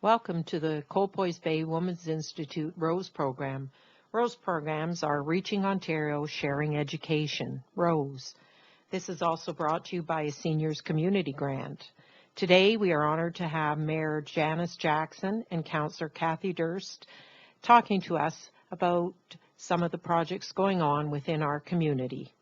Welcome to the Colpoy's Bay Women's Institute ROSE program. ROSE programs are Reaching Ontario, Sharing Education, ROSE. This is also brought to you by a Seniors Community Grant. Today we are honored to have Mayor Janice Jackson and Councilor Kathy Durst talking to us about some of the projects going on within our community.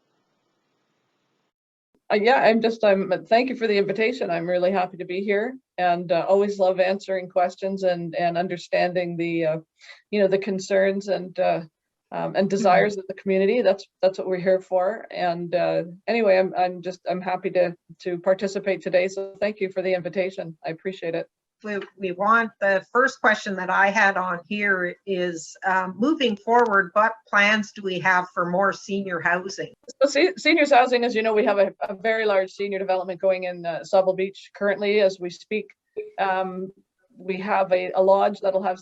Thank you for the invitation. I'm really happy to be here, and always love answering questions and understanding the, the concerns and desires of the community. That's what we're here for. And anyway, I'm happy to participate today. So thank you for the invitation. I appreciate it. We want, the first question that I had on here is moving forward, what plans do we have for more senior housing? So seniors housing, as you know, we have a very large senior development going in Sauble Beach currently as we speak. We have a lodge that'll have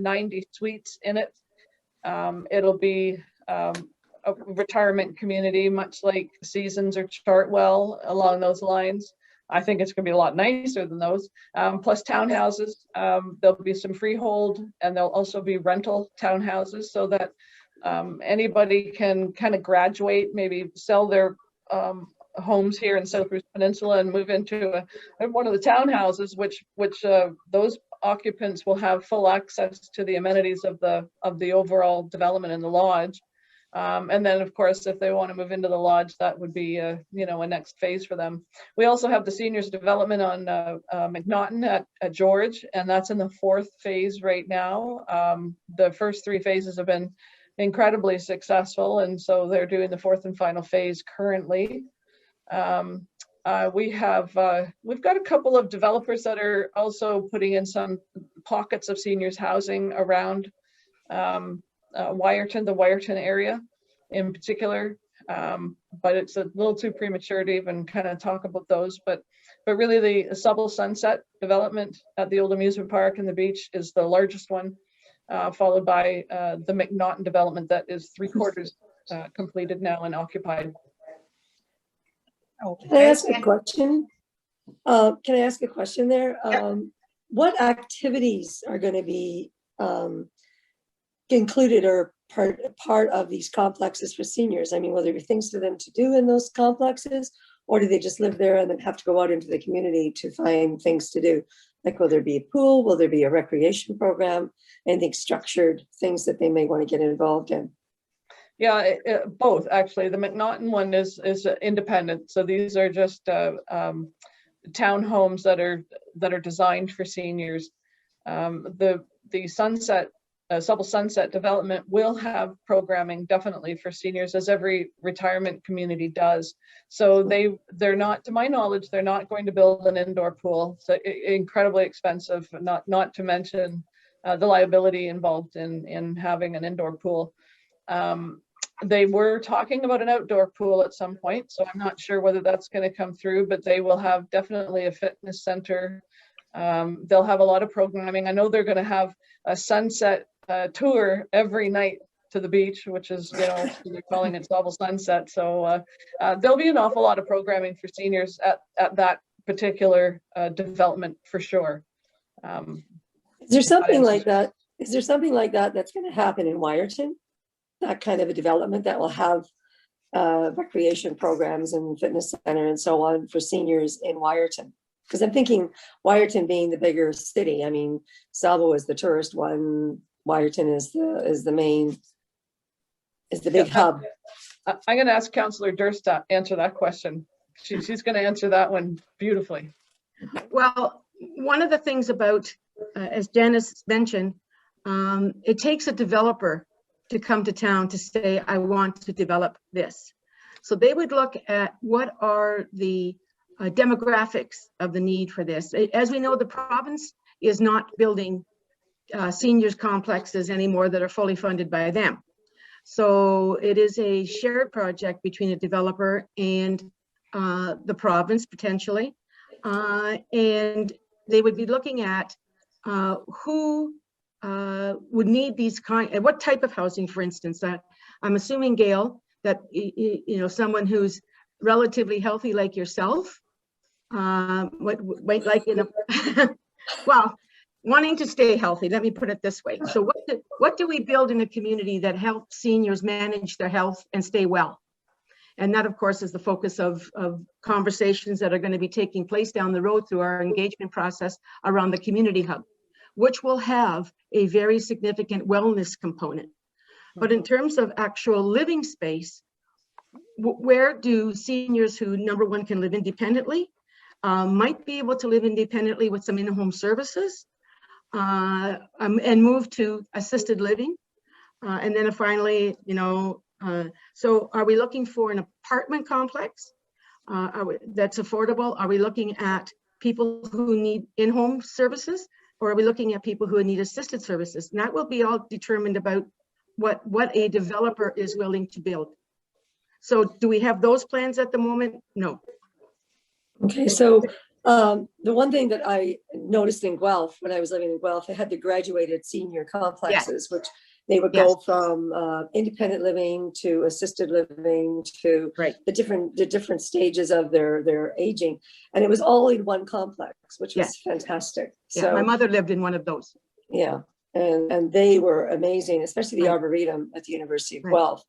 90 suites in it. It'll be a retirement community, much like Seasons or Chartwell, along those lines. I think it's going to be a lot nicer than those. Plus townhouses, there'll be some freehold, and there'll also be rental townhouses so that anybody can kind of graduate, maybe sell their homes here in South Bruce Peninsula and move into one of the townhouses, which those occupants will have full access to the amenities of the overall development in the lodge. And then, of course, if they want to move into the lodge, that would be, a next phase for them. We also have the seniors development on McNaughton at George, and that's in the 4th phase right now. The first 3 phases have been incredibly successful, and so they're doing the 4th and final phase currently. We've got a couple of developers that are also putting in some pockets of seniors housing around Wiarton, the Wiarton area in particular, but it's a little too premature to even kind of talk about those. But really, the Sauble Sunset development at the old amusement park and the beach is the largest one, followed by the McNaughton development that is 3/4 completed now and occupied. Can I ask a question? Can I ask a question there? Yep. What activities are going to be included or part of these complexes for seniors? I mean, will there be things for them to do in those complexes, or do they just live there and then have to go out into the community to find things to do? Like, will there be a pool? Will there be a recreation program? Anything structured, things that they may want to get involved in? Yeah, both actually. The McNaughton one is independent, so these are just townhomes that are designed for seniors. The Sunset Sauble Sunset development will have programming definitely for seniors, as every retirement community does. So they're not, to my knowledge, they're not going to build an indoor pool. So incredibly expensive, not to mention the liability involved in having an indoor pool. They were talking about an outdoor pool at some point, so I'm not sure whether that's going to come through, but they will have definitely a fitness center. They'll have a lot of programming. I know they're going to have a sunset tour every night to the beach, which is, they're calling it Sauble Sunset. So there'll be an awful lot of programming for seniors at that particular development for sure. Is there something like that? Is there something like that that's going to happen in Wiarton? That kind of a development that will have recreation programs and fitness center and so on for seniors in Wiarton? Because I'm thinking Wiarton being the bigger city. I mean, Sauble is the tourist one. Wiarton is the main, is the big hub. I'm going to ask Councilor Durst to answer that question. She's going to answer that one beautifully. Well, one of the things about, as Janice mentioned, it takes a developer to come to town to say, I want to develop this. So they would look at what are the demographics of the need for this. As we know, the province is not building seniors complexes anymore that are fully funded by them. So it is a shared project between a developer and the province potentially. And they would be looking at who would need these what type of housing, for instance. I'm assuming, Gail, that someone who's relatively healthy like yourself, what like in a well, wanting to stay healthy, let me put it this way. So what do we build in a community that helps seniors manage their health and stay well? And that, of course, is the focus of conversations that are going to be taking place down the road through our engagement process around the community hub, which will have a very significant wellness component. But in terms of actual living space, where do seniors who, number one, can live independently, might be able to live independently with some in-home services, and move to assisted living? And then finally, so are we looking for an apartment complex that's affordable? Are we looking at people who need in-home services? Or are we looking at people who need assisted services? And that will be all determined about what a developer is willing to build. So do we have those plans at the moment? No. Okay, so the one thing that I noticed in Guelph, when I was living in Guelph, they had the graduated senior complexes, which they would go from independent living to assisted living to the different stages of their aging, and it was all in one complex, which was fantastic. So my mother lived in one of those. Yeah, and they were amazing, especially the Arboretum at the University of Guelph.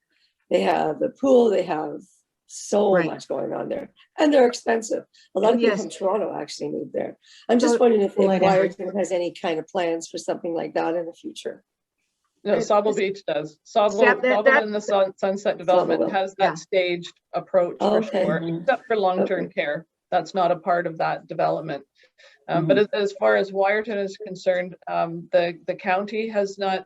They have the pool, they have so much going on there, and they're expensive. A lot of people from Toronto actually moved there. I'm just wondering if Wiarton has any kind of plans for something like that in the future. No, Sauble Beach does. Sauble in the Sunset Development has that staged approach for sure, except for long-term care. That's not a part of that development. But as far as Wiarton is concerned, the county has not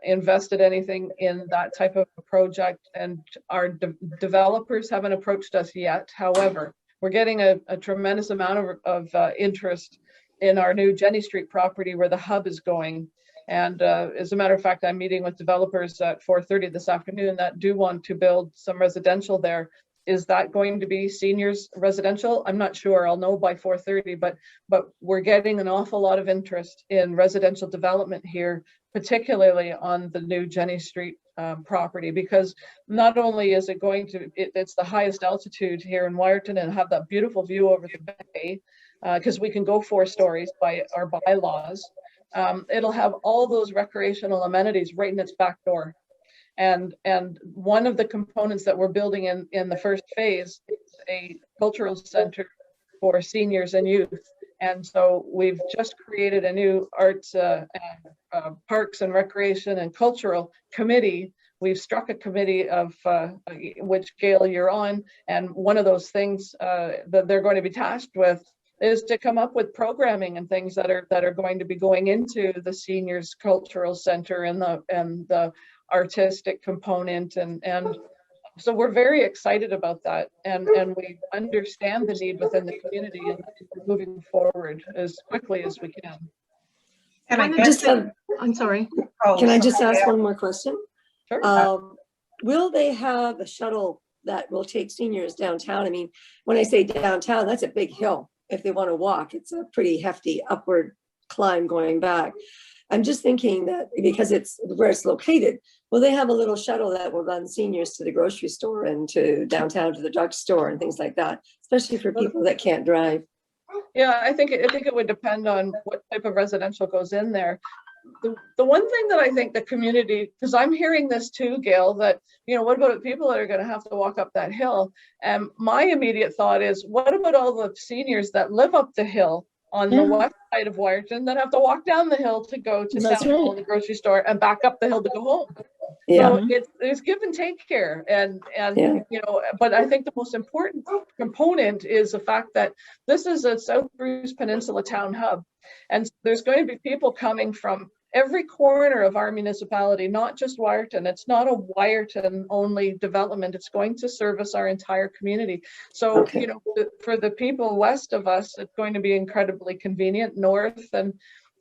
invested anything in that type of a project, and our developers haven't approached us yet. However, we're getting a tremendous amount of interest in our new Jenny Street property where the hub is going. And as a matter of fact, I'm meeting with developers at 4:30 this afternoon that do want to build some residential there. Is that going to be seniors residential? I'm not sure. I'll know by 4:30, but we're getting an awful lot of interest in residential development here, particularly on the new Jenny Street property, because not only is it going to, it's the highest altitude here in Wiarton and have that beautiful view over the bay, because we can go 4 stories by our bylaws. It'll have all those recreational amenities right in its back door. And one of the components that we're building in the first phase is a cultural center for seniors and youth. And so we've just created a new arts, parks and recreation and cultural committee. We've struck a committee of which, Gail, you're on. And one of those things that they're going to be tasked with is to come up with programming and things that are going to be going into the seniors cultural center and the artistic component, and so we're very excited about that, and we understand the need within the community, and we're moving forward as quickly as we can. And I'm sorry. Can I just ask one more question? Sure. Will they have a shuttle that will take seniors downtown? I mean, when I say downtown, that's a big hill. If they want to walk, it's a pretty hefty upward climb going back. I'm just thinking that because it's where it's located, will they have a little shuttle that will run seniors to the grocery store and to downtown to the drugstore and things like that, especially for people that can't drive? Yeah, I think it would depend on what type of residential goes in there. The one thing that I think the community, because I'm hearing this too, Gail, that, what about people that are going to have to walk up that hill? And my immediate thought is, what about all the seniors that live up the hill on the west side of Wiarton that have to walk down the hill to go to the grocery store and back up the hill to go home? So there's give and take here, and but I think the most important component is the fact that this is a South Bruce Peninsula town hub, and there's going to be people coming from every corner of our municipality, not just Wiarton. It's not a Wiarton only development. It's going to service our entire community. So, for the people west of us, it's going to be incredibly convenient. North, and,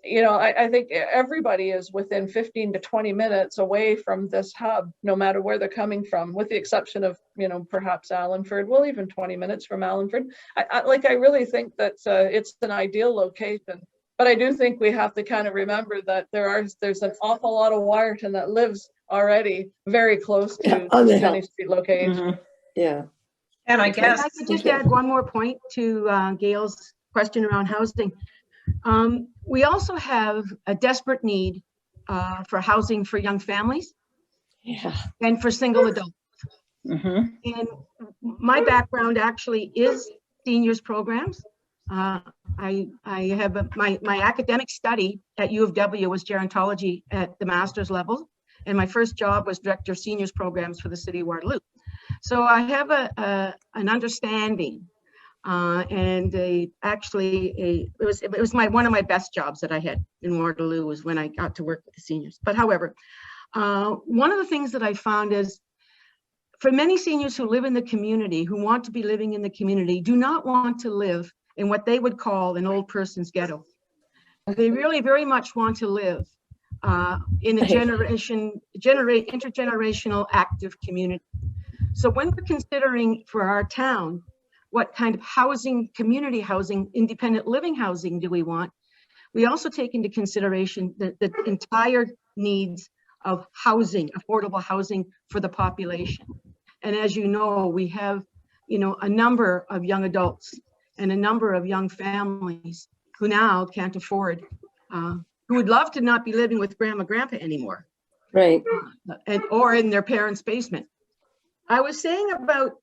I think everybody is within 15 to 20 minutes away from this hub, no matter where they're coming from, with the exception of, perhaps Allenford. Well, even 20 minutes from Allenford. I really think that it's an ideal location. But I do think we have to kind of remember that there's an awful lot of Wiarton that lives already very close to the Jenny Street location. Yeah. And I guess I could just add one more point to Gail's question around housing. We also have a desperate need for housing for young families Yeah. and for single adults. And my background actually is seniors programs. I have my academic study at U of W was gerontology at the master's level, and my first job was director of seniors programs for the city of Waterloo. So I have an understanding, and it was one of my best jobs that I had in Waterloo was when I got to work with the seniors. But however, one of the things that I found is, for many seniors who live in the community, who want to be living in the community, do not want to live in what they would call an old person's ghetto. They really very much want to live in a intergenerational active community. So when we're considering for our town, what kind of housing, community housing, independent living housing do we want? We also take into consideration the entire needs of housing, affordable housing for the population. And as you know, we have, a number of young adults and a number of young families who now can't afford, who would love to not be living with grandma, grandpa anymore. Right. Or in their parents' basement. I was saying about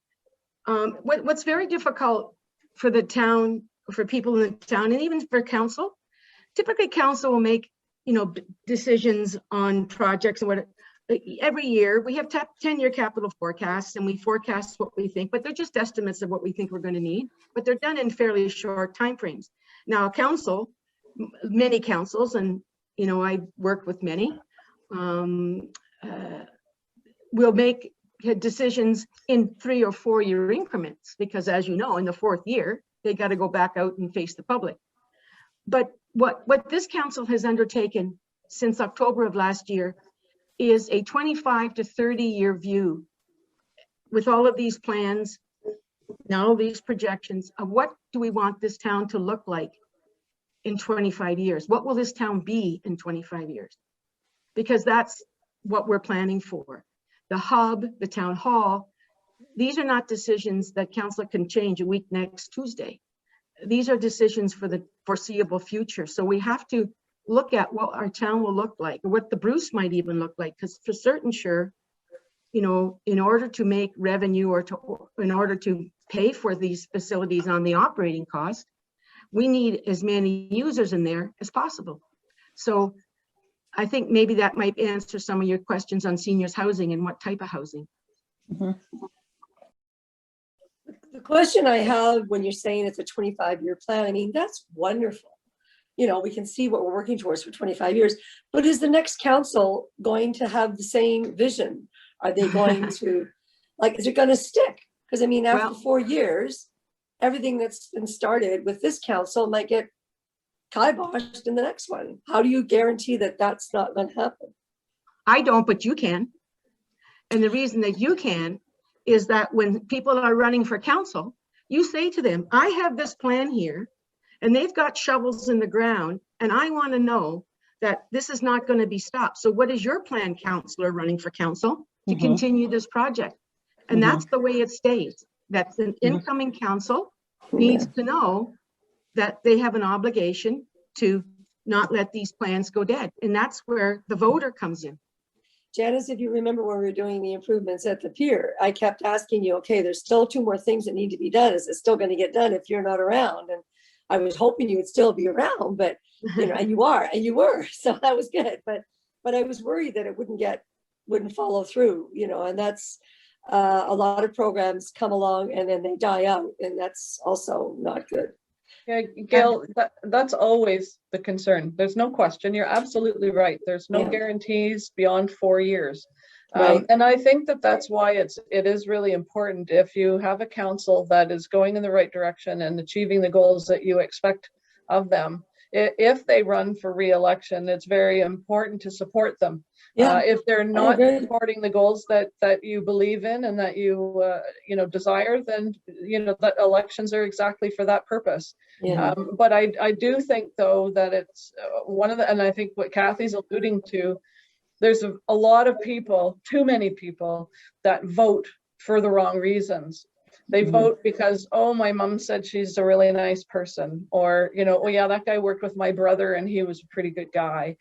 what's very difficult for the town, for people in the town, and even for council. Typically, council will make, decisions on projects and what. Every year we have 10-year capital forecasts, and we forecast what we think, but they're just estimates of what we think we're going to need. But they're done in fairly short timeframes. Now, council, many councils, and I worked with many, will make decisions in 3 or 4 year increments, because as you know, in the 4th year, they got to go back out and face the public. But what this council has undertaken since October of last year is a 25 to 30 year view with all of these plans, now all these projections of what do we want this town to look like in 25 years? What will this town be in 25 years? Because that's what we're planning for. The hub, the town hall, these are not decisions that council can change a week next Tuesday. These are decisions for the foreseeable future. So we have to look at what our town will look like, or what the Bruce might even look like, because for certain sure, in order to make revenue or in order to pay for these facilities on the operating cost, we need as many users in there as possible. So I think maybe that might answer some of your questions on seniors housing and what type of housing. The question I have when you're saying it's a 25-year plan, I mean, that's wonderful. We can see what we're working towards for 25 years, but is the next council going to have the same vision? Are they going to, is it going to stick? Because I mean, after 4 years, everything that's been started with this council might get kiboshed in the next one. How do you guarantee that that's not going to happen? I don't, but you can. And the reason that you can is that when people are running for council, you say to them, I have this plan here, and they've got shovels in the ground, and I want to know that this is not going to be stopped. So what is your plan, councillor running for council, to continue this project? And that's the way it stays. That's an incoming council needs to know that they have an obligation to not let these plans go dead. And that's where the voter comes in. Janice, if you remember when we were doing the improvements at the pier, I kept asking you, okay, there's still 2 more things that need to be done. Is it still going to get done if you're not around? And I was hoping you would still be around, but and you are, and you were, so that was good. But I was worried that it wouldn't follow through, and that's a lot of programs come along and then they die out, and that's also not good. Yeah, Gail, that's always the concern. There's no question. You're absolutely right. There's no guarantees beyond 4 years. Right. And I think that's why it is really important, if you have a council that is going in the right direction and achieving the goals that you expect of them, if they run for re-election, it's very important to support them. If they're not supporting the goals that you believe in and that you desire, then that elections are exactly for that purpose. But I do think, though, that it's one of the, and I think what Kathy's alluding to, there's a lot of people, too many people, that vote for the wrong reasons. They Mhm. vote because, oh, my mom said she's a really nice person, or, you know, oh yeah, that guy worked with my brother and he was a pretty good guy.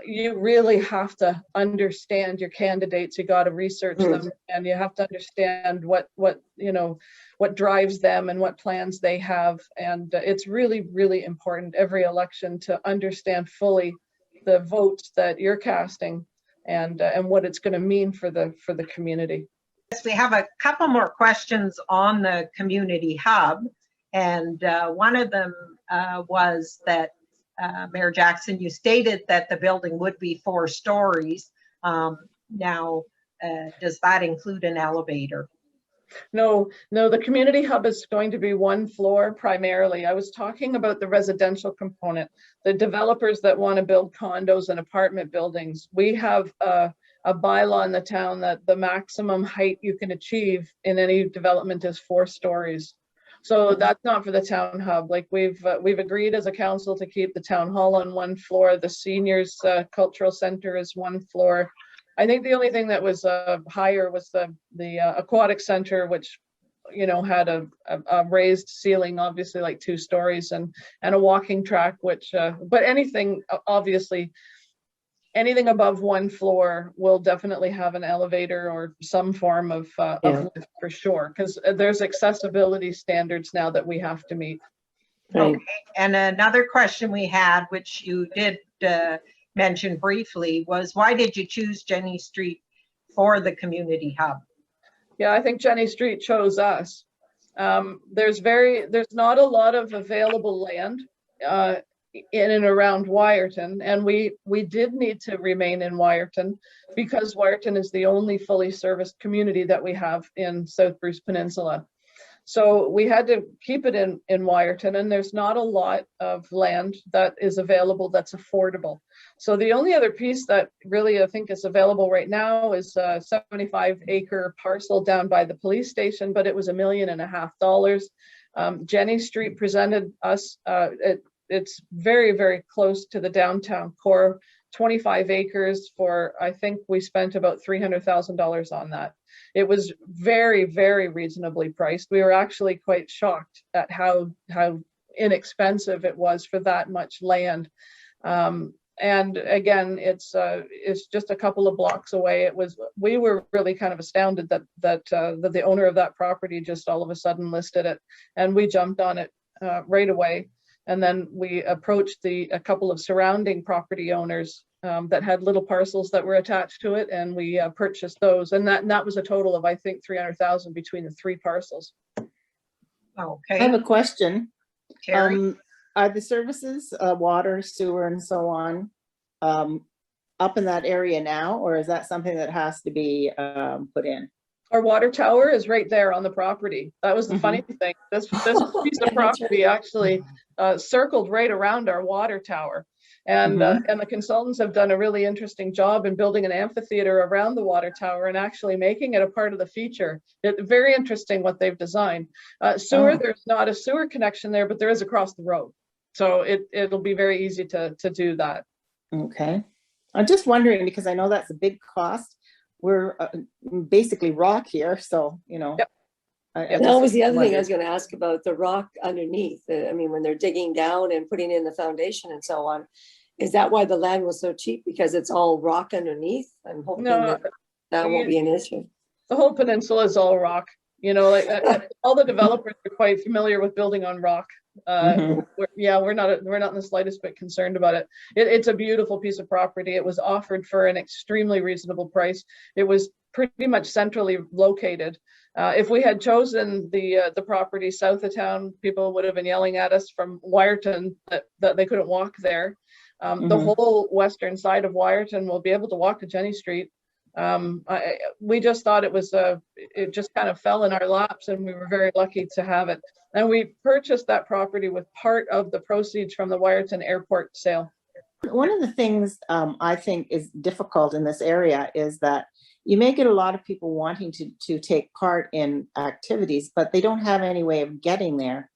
You really have to understand your candidates. You got to research them, and you have to understand what you know, what drives them and what plans they have. And it's really, really important every election to understand fully the votes that you're casting, and what it's going to mean for the community. Yes, we have a couple more questions on the community hub. And one of them was that, Mayor Jackson, you stated that the building would be 4 stories. Now, does that include an elevator? No, the community hub is going to be 1 floor primarily. I was talking about the residential component, the developers that want to build condos and apartment buildings. We have a bylaw in the town that the maximum height you can achieve in any development is 4 stories. So that's not for the town hub. Like we've agreed as a council to keep the town hall on 1 floor. The seniors cultural center is 1 floor. I think the only thing that was higher was the aquatic center, which, you know, had a raised ceiling, obviously like 2 stories, and a walking track, which, but anything, obviously, anything above 1 floor will definitely have an elevator or some form of lift for sure, because there's accessibility standards now that we have to meet. Right. Okay. And another question we had, which you did mention briefly, was why did you choose Jenny Street for the community hub? Yeah, I think Jenny Street chose us. There's not a lot of available land in and around Wiarton, and we did need to remain in Wiarton because Wiarton is the only fully serviced community that we have in South Bruce Peninsula. So we had to keep it in Wiarton, and there's not a lot of land that is available that's affordable. So the only other piece that really I think is available right now is a 75-acre parcel down by the police station, but it was $1.5 million. Jenny Street presented us, it's very, very close to the downtown core, 25 acres for, I think we spent about $300,000 on that. It was very, very reasonably priced. We were actually quite shocked at how inexpensive it was for that much land. And again, it's just a couple of blocks away. We were really kind of astounded that the owner of that property just all of a sudden listed it, and we jumped on it right away. And then we approached a couple of surrounding property owners that had little parcels that were attached to it, and we purchased those. And that was a total of, I think, $300,000 between the 3 parcels. Okay. I have a question. Terry? Are the services, water, sewer, and so on, up in that area now, or is that something that has to be put in? Our water tower is right there on the property. That was the funny thing. This piece of property actually circled right around our water tower. And the consultants have done a really interesting job in building an amphitheater around the water tower and actually making it a part of the feature. Very interesting what they've designed. Sewer, there's not a sewer connection there, but there is across the road. So it'll be very easy to do that. Okay. I'm just wondering, because I know that's a big cost. We're basically rock here, so, you know. Yep. That was the other thing I was going to ask about, the rock underneath. I mean, when they're digging down and putting in the foundation and so on, is that why the land was so cheap? Because it's all rock underneath? I'm hoping that won't be an issue. The whole peninsula is all rock. You know, like all the developers are quite familiar with building on rock. We're not in the slightest bit concerned about it. It's a beautiful piece of property. It was offered for an extremely reasonable price. It was pretty much centrally located. If we had chosen the property south of town, people would have been yelling at us from Wiarton that they couldn't walk there. The whole western side of Wiarton will be able to walk to Jenny Street. We just thought it just kind of fell in our laps, and we were very lucky to have it. And we purchased that property with part of the proceeds from the Wiarton airport sale. One of the things I think is difficult in this area is that you may get a lot of people wanting to take part in activities, but they don't have any way of getting there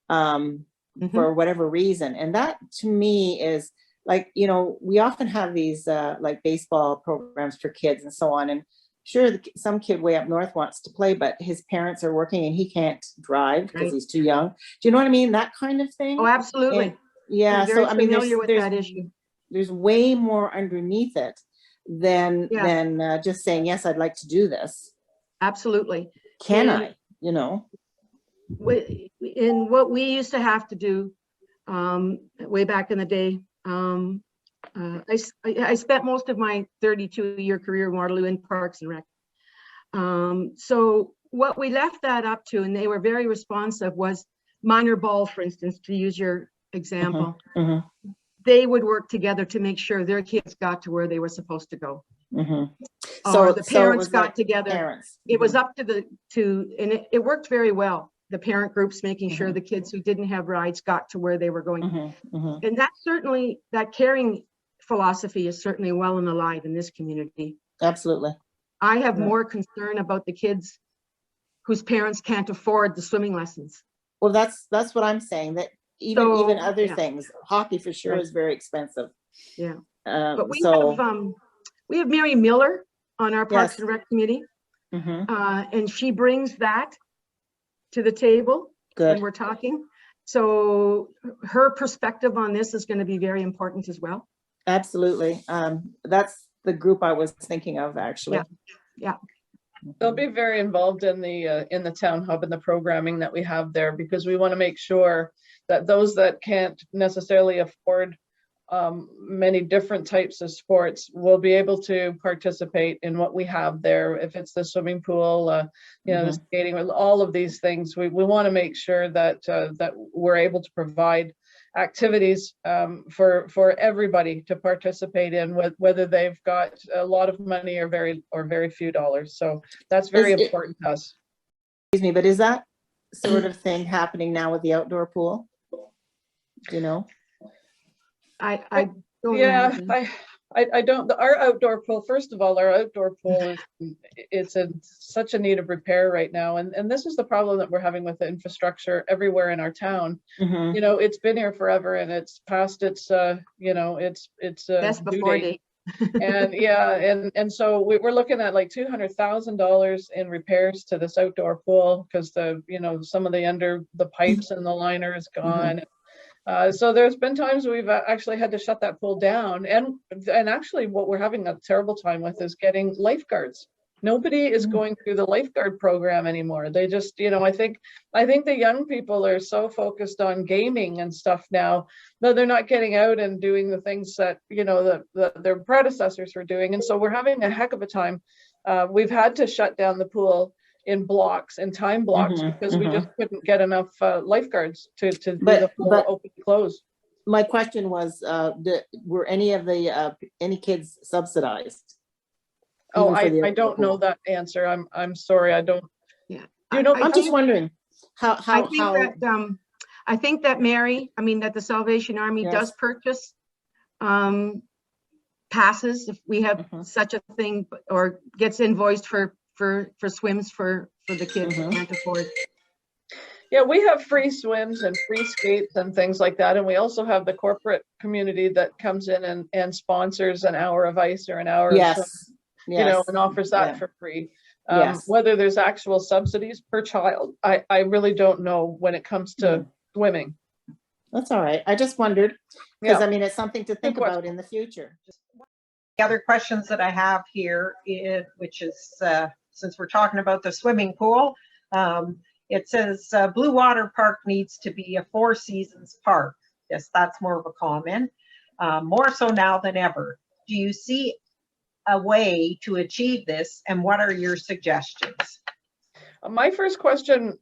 for whatever reason. And that to me is like, you know, we often have these like baseball programs for kids and so on, and sure, some kid way up north wants to play, but his parents are working and he can't drive because Right. he's too young. Do you know what I mean? That kind of thing. Oh, absolutely. And, yeah, I'm very so I mean, familiar with that issue. there's way more underneath it than just saying, yes, I'd like to do this. Absolutely. Can And I, you know? In what we used to have to do way back in the day, I spent most of my 32-year career in Waterloo in Parks and Rec. So what we left that up to, and they were very responsive, was minor ball, for instance, to use your example. Mm-hmm. They would work together to make sure their kids got to where they were supposed to go. Mm-hmm. Or the parents it got like together. Parents. It was up to and it worked very well. The parent groups making sure the kids who didn't have rides got to where they were going. And that's certainly, that caring philosophy is certainly well and alive in this community. Absolutely. I have more concern about the kids whose parents can't afford the swimming lessons. Well, that's what I'm saying, that even other things, hockey for sure is very expensive. Yeah. But we have Mary Miller on our Parks and Rec committee. And she brings that to the table when we're talking. So her perspective on this is going to be very important as well. Absolutely. That's the group I was thinking of, actually. Yeah. They'll be very involved in the town hub and the programming that we have there, because we want to make sure that those that can't necessarily afford many different types of sports will be able to participate in what we have there. If it's the swimming pool, the skating, all of these things, we want to make sure that that we're able to provide activities for everybody to participate in, whether they've got a lot of money or very few dollars. So that's very important to us. Excuse me, but is that sort of thing happening now with the outdoor pool? Do you know? I don't know. I don't. Our outdoor pool, first of all, our outdoor pool it's in such a need of repair right now, and this is the problem that we're having with the infrastructure everywhere in our town. You know, it's been here forever, and it's past its best before date. and so we're looking at like $200,000 in repairs to this outdoor pool, because some of the pipes and the liner is gone. So there's been times we've actually had to shut that pool down, and actually what we're having a terrible time with is getting lifeguards. Nobody is going through the lifeguard program anymore. They just, I think the young people are so focused on gaming and stuff now that they're not getting out and doing the things that their predecessors were doing, and so we're having a heck of a time. We've had to shut down the pool in time blocks, because we just couldn't get enough lifeguards to do the full open close. My question was, were any of any kids subsidized? Oh, I don't know that answer. I'm sorry, I don't. Yeah, I'm just wondering how. I think that that the Salvation Army does purchase passes if we have such a thing, or gets invoiced for swims for the kids who can't afford. Yeah, we have free swims and free skates and things like that, and we also have the corporate community that comes in and sponsors an hour of ice or an hour of swim, and offers that for free. Whether there's actual subsidies per child, I really don't know when it comes to swimming. That's all right. I just wondered, because it's something to think about in the future. The other questions that I have here, which is since we're talking about the swimming pool, it says Bluewater Park needs to be a 4 seasons park. Yes, that's more of a comment. More so now than ever. Do you see a way to achieve this, and what are your suggestions? My first question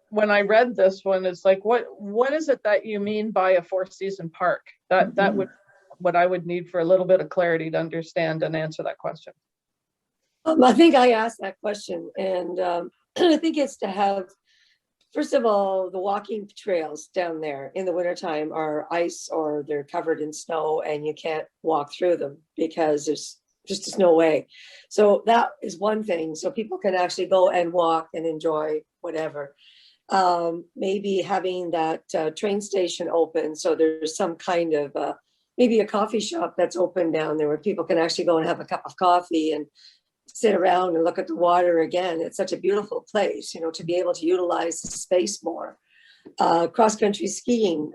when I read this one is like, what is it that you mean by a 4-season park? That would what I would need for a little bit of clarity to understand and answer that question. I think I asked that question, and I think it's to have, first of all, the walking trails down there in the wintertime are ice or they're covered in snow and you can't walk through them because there's just no way. So that is one thing. So people can actually go and walk and enjoy whatever. Maybe having that train station open, so there's some kind of maybe a coffee shop that's open down there where people can actually go and have a cup of coffee and sit around and look at the water again. It's such a beautiful place, you know, to be able to utilize the space more. Cross-country skiing,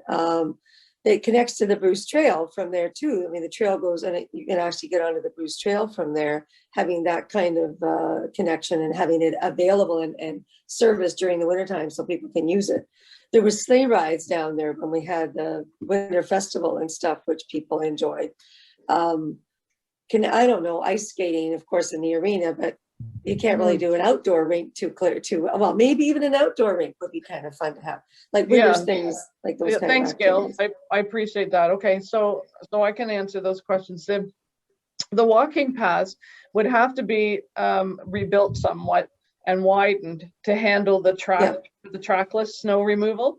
it connects to the Bruce Trail from there too. I mean, the trail goes and you can actually get onto the Bruce Trail from there, having that kind of connection and having it available and serviced during the wintertime so people can use it. There was sleigh rides down there when we had the winter festival and stuff, which people enjoyed. I don't know, ice skating, of course, in the arena, but you can't really do an outdoor rink well, maybe even an outdoor rink would be kind of fun to have, like winter's things like those. Thanks, Gail. I appreciate that. Okay, so I can answer those questions. The walking paths would have to be rebuilt somewhat and widened to handle the trackless snow removal.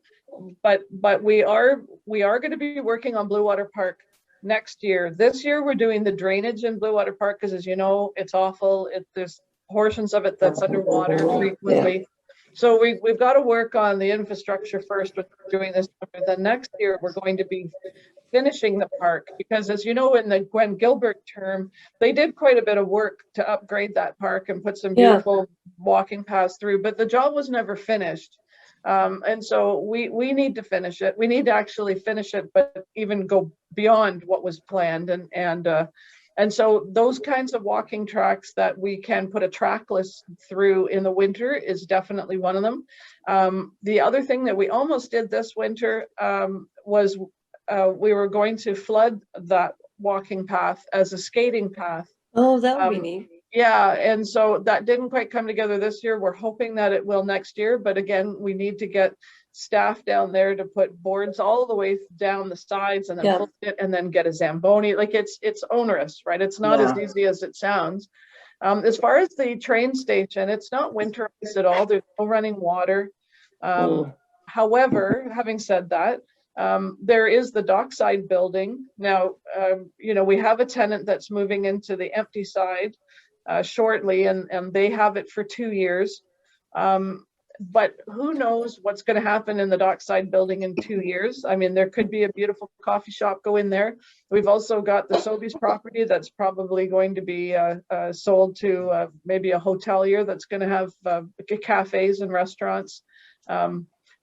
But we are going to be working on Bluewater Park next year. This year we're doing the drainage in Bluewater Park because, as you know, it's awful. There's portions of it that's underwater frequently. So we've got to work on the infrastructure first with doing this. Then next year we're going to be finishing the park because, as you know, in the Gwen Gilbert term, they did quite a bit of work to upgrade that park and put some beautiful walking paths through, but the job was never finished. And so we need to finish it. We need to actually finish it, but even go beyond what was planned. And so those kinds of walking tracks that we can put a trackless through in the winter is definitely one of them. The other thing that we almost did this winter was we were going to flood that walking path as a skating path. Oh, that would be neat. Yeah, and so that didn't quite come together this year. We're hoping that it will next year, but again, we need to get staff down there to put boards all the way down the sides and then and then get a Zamboni. Like it's onerous, right? It's not as easy as it sounds. As far as the train station, it's not winterized at all. There's no running water. However, having said that, there is the dockside building. Now, you know, we have a tenant that's moving into the empty side shortly, and they have it for 2 years. But who knows what's going to happen in the dockside building in 2 years? I mean, there could be a beautiful coffee shop go in there. We've also got the Sobeys property that's probably going to be sold to maybe a hotelier that's going to have cafes and restaurants.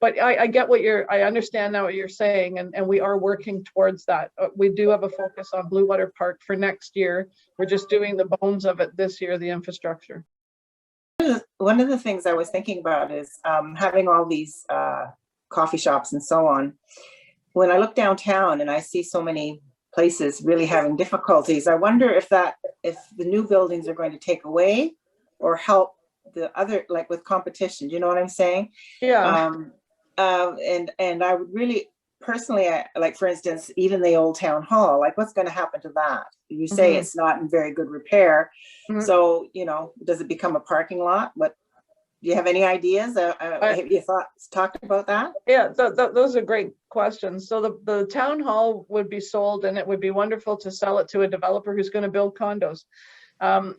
But I get I understand now what you're saying, and we are working towards that. We do have a focus on Bluewater Park for next year. We're just doing the bones of it this year, the infrastructure. One of the things I was thinking about is having all these coffee shops and so on. When I look downtown and I see so many places really having difficulties, I wonder if the new buildings are going to take away or help the other, like with competition. Do you know what I'm saying? Yeah. And I would really personally, like for instance, even the old town hall, like what's going to happen to that? You say it's not in very good repair. So, you know, does it become a parking lot? But do you have any ideas? Have you talked about that? Yeah, those are great questions. So the town hall would be sold, and it would be wonderful to sell it to a developer who's going to build condos.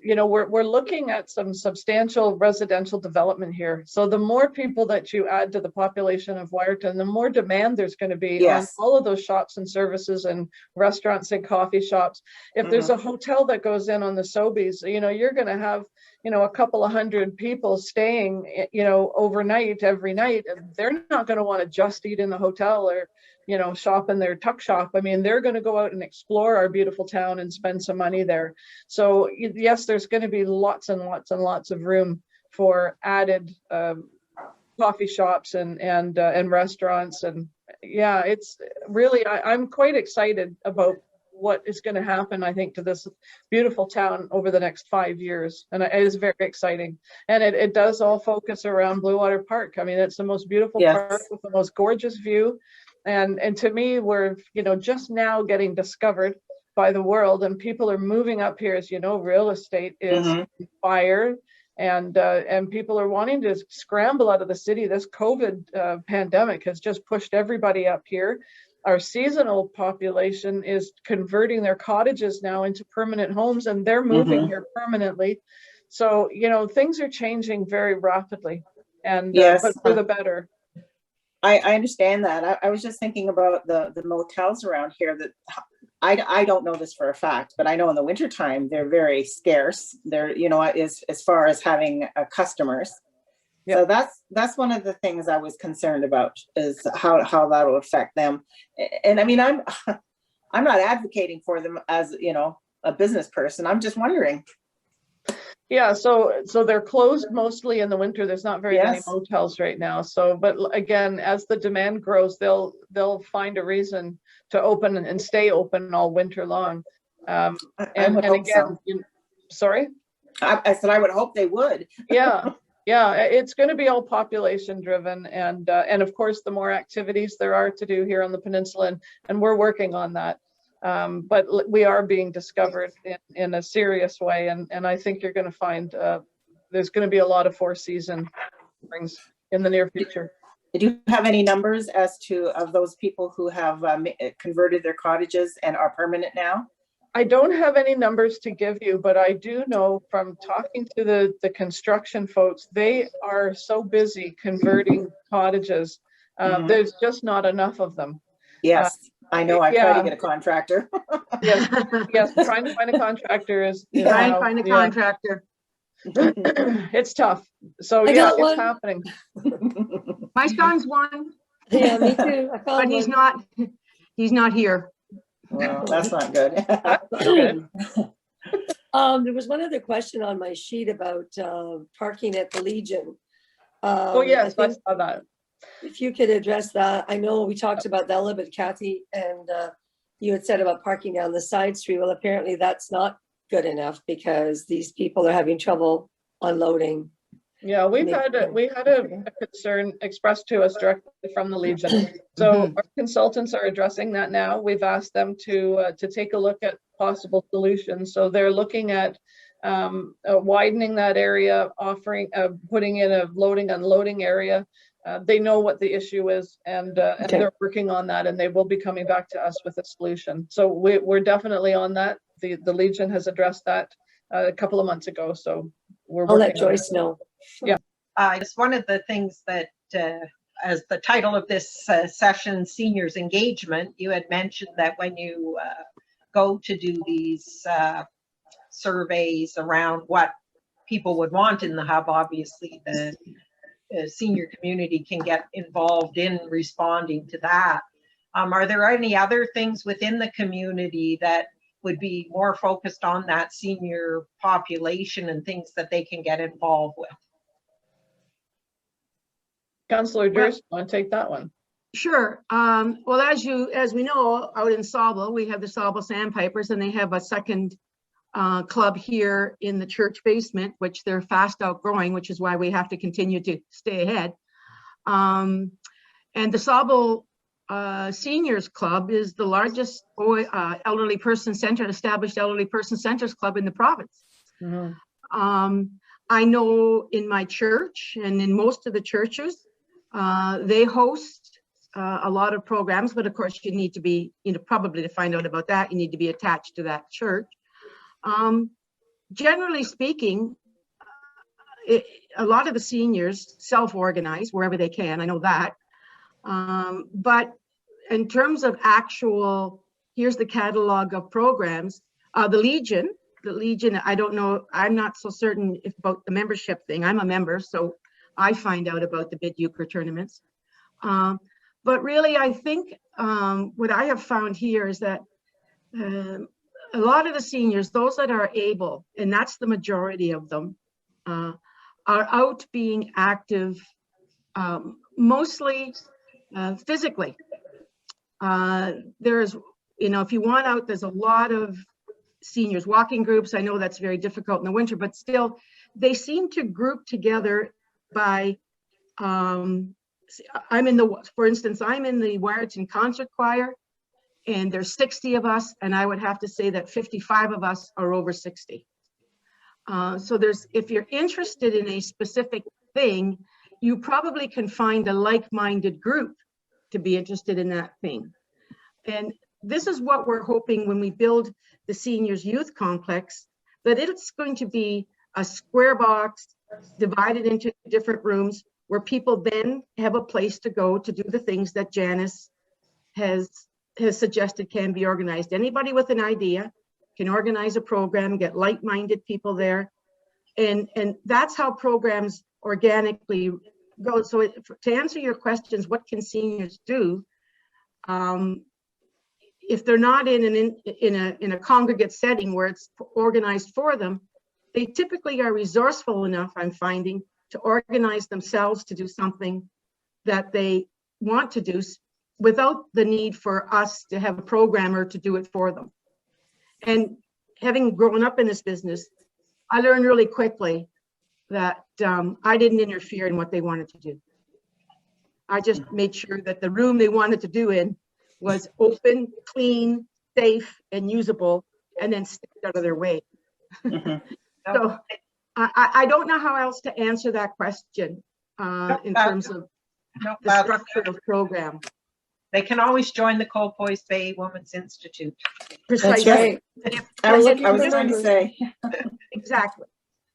You know, we're looking at some substantial residential development here. So the more people that you add to the population of Wiarton, the more demand there's going to be on all of those shops and services and restaurants and coffee shops. If there's a hotel that goes in on the Sobeys, you know, you're going to have, you know, a couple of hundred people staying, you know, overnight every night. And they're not going to want to just eat in the hotel or, you know, shop in their tuck shop. I mean, they're going to go out and explore our beautiful town and spend some money there. So yes, there's going to be lots and lots and lots of room for added coffee shops and restaurants. And yeah, it's really, I'm quite excited about what is going to happen, I think, to this beautiful town over the next 5 years. And it is very exciting. And it does all focus around Bluewater Park. I mean, it's the most beautiful park with the most gorgeous view. And to me, we're, you know, just now getting discovered by the world, and people are moving up here. As you know, real estate is fire, and people are wanting to scramble out of the city. This COVID pandemic has just pushed everybody up here. Our seasonal population is converting their cottages now into permanent homes, and they're moving here permanently. So, you know, things are changing very rapidly, and but for the better. I understand that. I was just thinking about the motels around here that I don't know this for a fact, but I know in the wintertime, they're very scarce. They're, you know, as far as having customers. Yep. So that's one of the things I was concerned about, is how that will affect them. And I mean, I'm not advocating for them as, you know, a business person. I'm just wondering. Yeah, so they're closed mostly in the winter. There's not very many Yes. motels right now. So, but again, as the demand grows, they'll find a reason to open and stay open all winter long. I And would hope again, so. sorry? I said I would hope they would. Yeah, it's going to be all population driven, and of course, the more activities there are to do here on the peninsula, and we're working on that. But we are being discovered in a serious way, and I think you're going to find there's going to be a lot of four-season springs in the near future. Did you have any numbers as to of those people who have converted their cottages and are permanent now? I don't have any numbers to give you, but I do know from talking to the construction folks, they are so busy converting cottages. There's just not enough of them. Yes, I know. I've tried yeah. to get a contractor. Yes, trying to find a contractor is Trying to find a contractor. It's tough. So I yeah, got it's one. happening. My son's one, Yeah, me too. I but found he's not here. Well, that's not good. Good. There was one other question on my sheet about parking at the Legion. Oh yes, I think saw that. if you could address that. I know we talked about that a little bit, Kathy, and you had said about parking down the side street. Well, apparently that's not good enough because these people are having trouble unloading. Yeah, we had a concern expressed to us directly from the Legion. So our consultants are addressing that now. We've asked them to take a look at possible solutions. So they're looking at widening that area, putting in a loading unloading area. They know what the issue is, and they're working on that, and they will be coming back to us with a solution. So we're definitely on that. The Legion has addressed that a couple of months ago. So we're I'll let working on Joyce know. Yeah. It's one of the things that, as the title of this session, Seniors Engagement, you had mentioned that when you go to do these surveys around what people would want in the hub, obviously the senior community can get involved in responding to that. Are there any other things within the community that would be more focused on that senior population and things that they can get involved with? Councilor Durst, want to take that one? Sure. Well, as we know, out in Sauble, we have the Sauble Sandpipers, and they have a second club here in the church basement, which they're fast outgrowing, which is why we have to continue to stay ahead. And the Sauble Seniors Club is the largest elderly person center, established elderly person centers club in the province. I know in my church and in most of the churches, they host a lot of programs, but of course you need to be, probably to find out about that, you need to be attached to that church. Generally speaking, a lot of the seniors self-organize wherever they can, I know that. But in terms of actual, here's the catalog of programs, the Legion, I don't know, I'm not so certain about the membership thing. I'm a member, so I find out about the bid euchre tournaments. But really, I think what I have found here is that a lot of the seniors, those that are able, and that's the majority of them, are out being active, mostly physically. There's, if you want out, there's a lot of seniors walking groups. I know that's very difficult in the winter, but still, they seem to group together by, for instance, I'm in the Wiarton concert choir, and there's 60 of us, and I would have to say that 55 of us are over 60. So if you're interested in a specific thing, you probably can find a like-minded group to be interested in that thing. And this is what we're hoping when we build the seniors youth complex, that it's going to be a square box divided into different rooms where people then have a place to go to do the things that Janice has has suggested can be organized. Anybody with an idea can organize a program, get like-minded people there. And that's how programs organically go. So to answer your questions, what can seniors do? If they're not in a congregate setting where it's organized for them, they typically are resourceful enough, I'm finding, to organize themselves to do something that they want to do without the need for us to have a programmer to do it for them. And having grown up in this business, I learned really quickly that I didn't interfere in what they wanted to do. I just made sure that the room they wanted to do in was open, clean, safe, and usable, and then stayed out of their way. So I don't know how else to answer that question in terms of the structure of program. They can always join the Colpoy Bay Women's Institute. Precisely. That's right. I was trying to say. Exactly.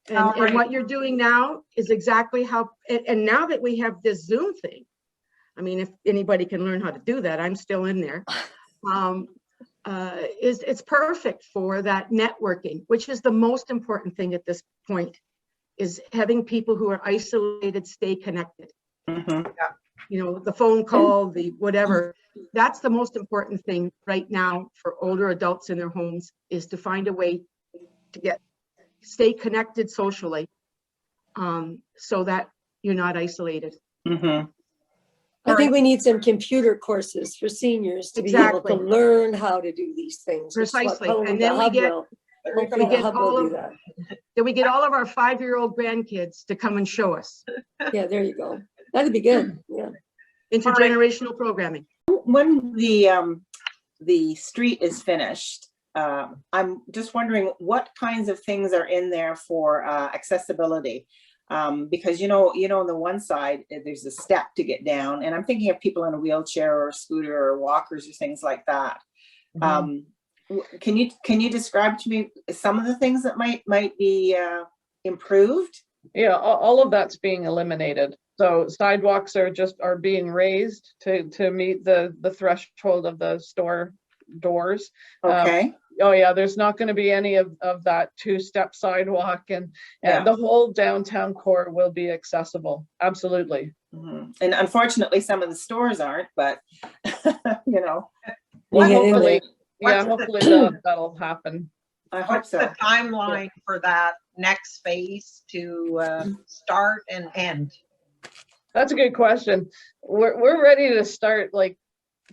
And what you're doing now is exactly how, and now that we have this Zoom thing, I mean, if anybody can learn how to do that, I'm still in there. It's perfect for that networking, which is the most important thing at this point, is having people who are isolated stay connected. You know, the phone call, the whatever, that's the most important thing right now for older adults in their homes, is to find a way to stay connected socially, so that you're not isolated. I think we need some computer courses for seniors to be able to learn how to do these things. Precisely. And then we get all of our 5-year-old grandkids to come and show us. Yeah, there you go. That'd be good. Yeah. Intergenerational programming. When the street is finished, I'm just wondering what kinds of things are in there for accessibility. Because you know, on the one side, there's a step to get down, and I'm thinking of people in a wheelchair or a scooter or walkers or things like that. Can you describe to me some of the things that might be improved? Yeah, all of that's being eliminated. So sidewalks are being raised to meet the threshold of the store doors. Okay. Oh yeah, there's not going to be any of that 2-step sidewalk, and the whole downtown core will be accessible. Absolutely. And unfortunately, some of the stores aren't, but you know. Hopefully that'll happen. I hope so. What's the timeline for that next phase to start and end? That's a good question. We're ready to start, like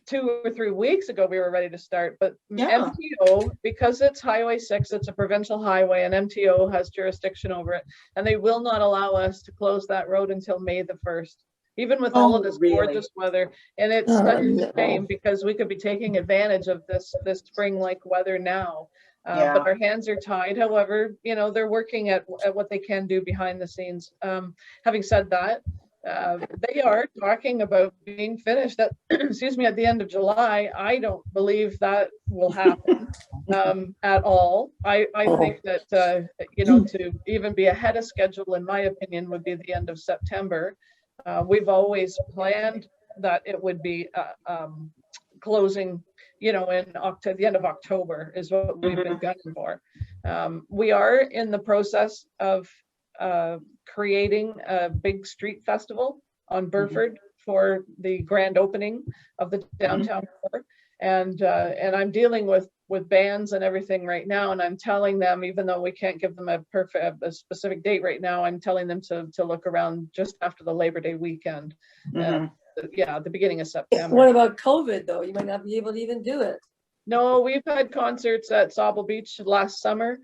2 or 3 weeks ago we were ready to start, but MTO, because it's Highway 6, it's a provincial highway, and MTO has jurisdiction over it, and they will not allow us to close that road until May the 1st, even with all of this gorgeous weather. And it's such a shame, because we could be taking advantage of this spring-like weather now. But our hands are tied. However, you know, they're working at what they can do behind the scenes. Having said that, they are talking about being finished at excuse me, at the end of July. I don't believe that will happen at all. I think that you know, to even be ahead of schedule, in my opinion, would be the end of September. We've always planned that it would be closing, you know, in the end of October is what we've been gunning for. We are in the process of creating a big street festival on Burford for the grand opening of the downtown core, and I'm dealing with bands and everything right now, and I'm telling them, even though we can't give them a specific date right now, I'm telling them to look around just after the Labor Day weekend. The beginning of September. What about COVID though? You might not be able to even do it. No, we've had concerts at Sauble Beach last summer.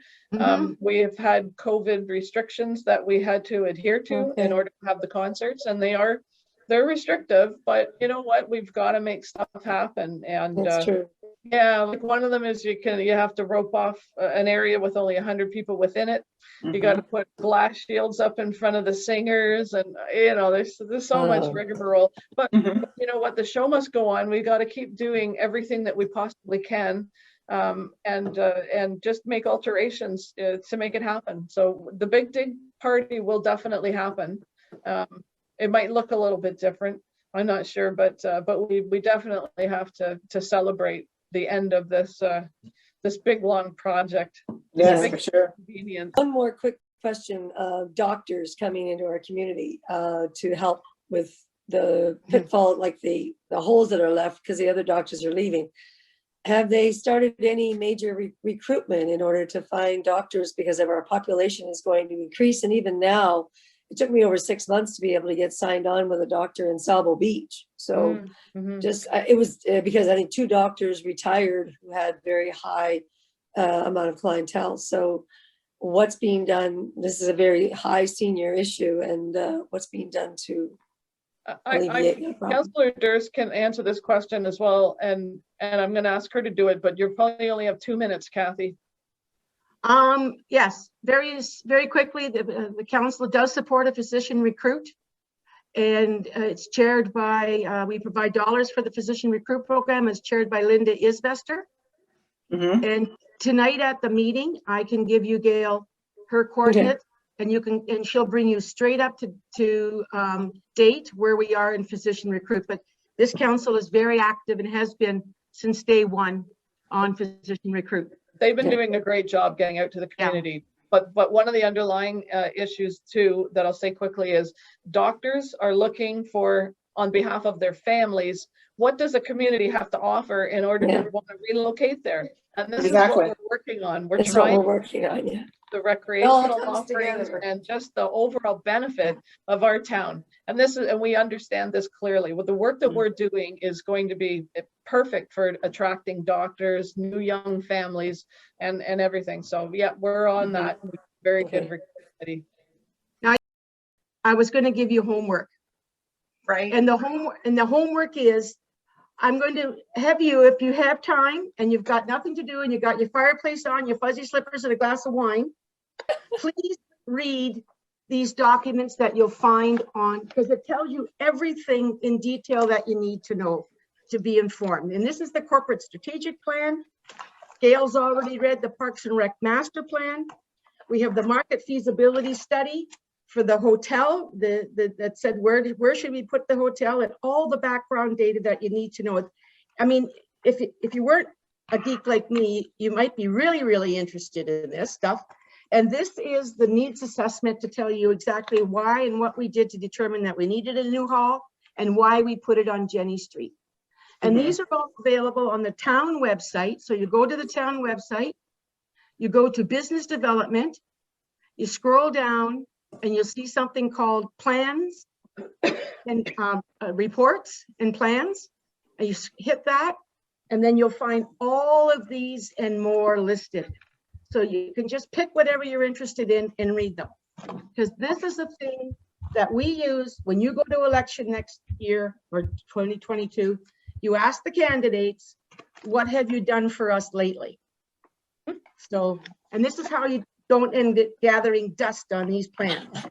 We have had COVID restrictions that we had to adhere to in order to have the concerts, and they're restrictive, but you know what? We've got to make stuff happen. And that's true. Yeah, like one of them is you have to rope off an area with only 100 people within it. You got to put glass shields up in front of the singers, and you know, there's so much rigmarole. But you know what? The show must go on. We got to keep doing everything that we possibly can, and just make alterations to make it happen. So the Big Dig party will definitely happen. It might look a little bit different. I'm not sure, but we definitely have to celebrate the end of this this big long project. Yes, Big for sure. convenience. One more quick question, doctors coming into our community to help with the pitfall, like the holes that are left because the other doctors are leaving. Have they started any major recruitment in order to find doctors because of our population is going to increase? And even now, it took me over 6 months to be able to get signed on with a doctor in Sabo Beach. So just, it was because I think 2 doctors retired who had very high amount of clientele. So what's being done? This is a very high senior issue, and what's being done to alleviate that problem? Councilor Durst can answer this question as well, and I'm going to ask her to do it, but you probably only have 2 minutes, Kathy. Yes, very quickly, the council does support a physician recruit, and it's chaired by, we provide dollars for the physician recruit program. It's chaired by Linda Isbester. And tonight at the meeting, I can give you, Gail, her coordinates, and you can, and she'll bring you straight up to date where we are in physician recruit. But this council is very active and has been since day one on physician recruit. They've been doing a great job getting out to the community. But one of the underlying issues too that I'll say quickly is doctors are looking for, on behalf of their families, what does a community have to offer in order to want to relocate there? And this is what we're working on. We're trying the recreational offerings and just the overall benefit of our town. And this is, and we understand this clearly. With the work that we're doing is going to be perfect for attracting doctors, new young families, and everything. So yeah, we're on that. Very good recruitment. Now, I was going to give you homework. Right. And the homework is, I'm going to have you, if you have time and you've got nothing to do and you've got your fireplace on, your fuzzy slippers and a glass of wine, please read these documents that you'll find on, because it tells you everything in detail that you need to know to be informed. And this is the corporate strategic plan. Gail's already read the Parks and Rec master plan. We have the market feasibility study for the hotel that said where should we put the hotel, and all the background data that you need to know. I mean, if you weren't a geek like me, you might be really interested in this stuff. And this is the needs assessment to tell you exactly why and what we did to determine that we needed a new hall and why we put it on Jenny Street. And these are all available on the town website. So you go to the town website, you go to business development, you scroll down, and you'll see something called plans and reports and plans. And you hit that, and then you'll find all of these and more listed. So you can just pick whatever you're interested in and read them. Because this is the thing that we use when you go to election next year or 2022. You ask the candidates, what have you done for us lately? So, and this is how you don't end it gathering dust on these plans.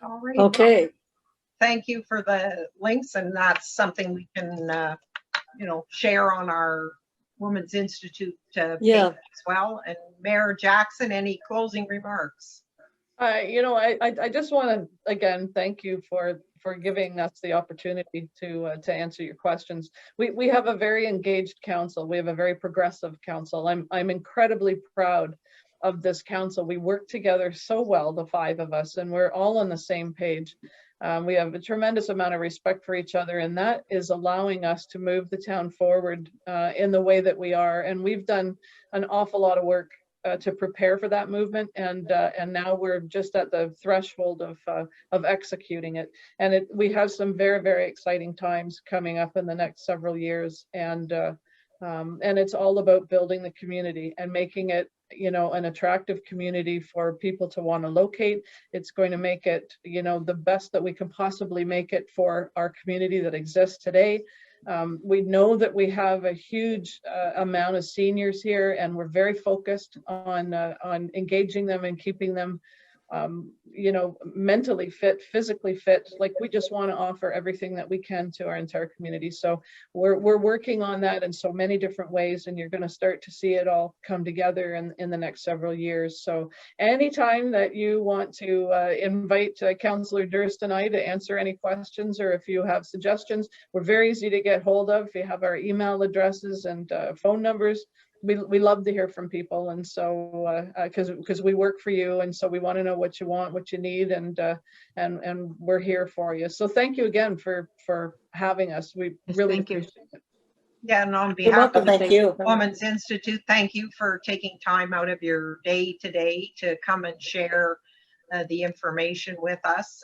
All right. Okay. Well, thank you for the links, and that's something we can, share on our Women's Institute page as well. And Mayor Jackson, any closing remarks? I just want to again thank you for giving us the opportunity to answer your questions. We have a very engaged council. We have a very progressive council. I'm incredibly proud of this council. We work together so well, the 5 of us, and we're all on the same page. We have a tremendous amount of respect for each other, and that is allowing us to move the town forward in the way that we are. And we've done an awful lot of work to prepare for that movement, and now we're just at the threshold of executing it. And we have some very exciting times coming up in the next several years, and it's all about building the community and making it an attractive community for people to want to locate. It's going to make it the best that we can possibly make it for our community that exists today. We know that we have a huge amount of seniors here, and we're very focused on engaging them and keeping them you know, mentally fit, physically fit. Like, we just want to offer everything that we can to our entire community. So we're working on that in so many different ways, and you're going to start to see it all come together in the next several years. So anytime that you want to invite Councilor Durst and I to answer any questions, or if you have suggestions, we're very easy to get hold of. We have our email addresses and phone numbers. We love to hear from people, and so because we work for you, and so we want to know what you want, what you need, and we're here for you. So thank you again for having us. We Yes, really thank you. appreciate it. Yeah, and on You're behalf welcome. of Thank you. Women's Institute, thank you for taking time out of your day today to come and share the information with us.